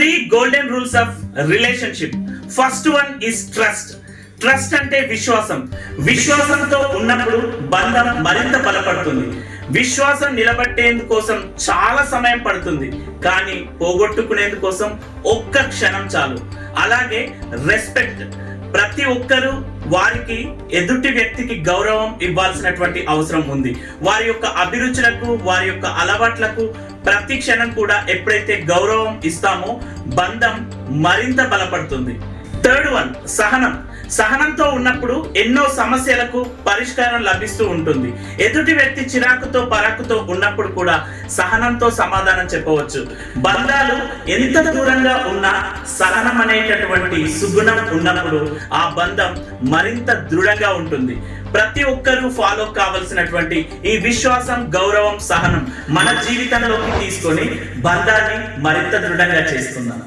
Three golden rules of relationship. First one is trust. Trust అంటే విశ్వాసం. విశ్వాసంతో ఉన్నప్పుడు బంధం మరింత బలపడుతుంది. విశ్వాసం నిలబెట్టేందుకోసం చాలా సమయం పడుతుంది, కానీ పోగొట్టుకునేందుకోసం ఒక్క క్షణం చాలు. అలాగే రెస్పెక్ట్. ప్రతి ఒక్కరూ వారికి ఎదుటి వ్యక్తికి గౌరవం ఇవ్వాల్సినటువంటి అవసరం ఉంది. వారి యొక్క అభిరుచులకు, వారి యొక్క అలవాట్లకు ప్రతి క్షణం కూడా ఎప్పుడైతే గౌరవం ఇస్తామో బంధం మరింత బలపడుతుంది. థర్డ్ వన్ సహనం. సహనంతో ఉన్నప్పుడు ఎన్నో సమస్యలకు పరిష్కారం లభిస్తూ ఉంటుంది. ఎదుటి వ్యక్తి చిరాకుతో పరాకుతో ఉన్నప్పుడు కూడా సహనంతో సమాధానం చెప్పవచ్చు. బంధాలు ఎంత దూరంగా ఉన్నా సహనం అనేటటువంటి సుగుణం ఉన్నప్పుడు ఆ బంధం మరింత దృఢంగా ఉంటుంది. ప్రతి ఒక్కరూ ఫాలో కావలసినటువంటి ఈ విశ్వాసం, గౌరవం, సహనం మన జీవితంలోకి తీసుకొని బంధాన్ని మరింత దృఢంగా చేస్తున్నాం.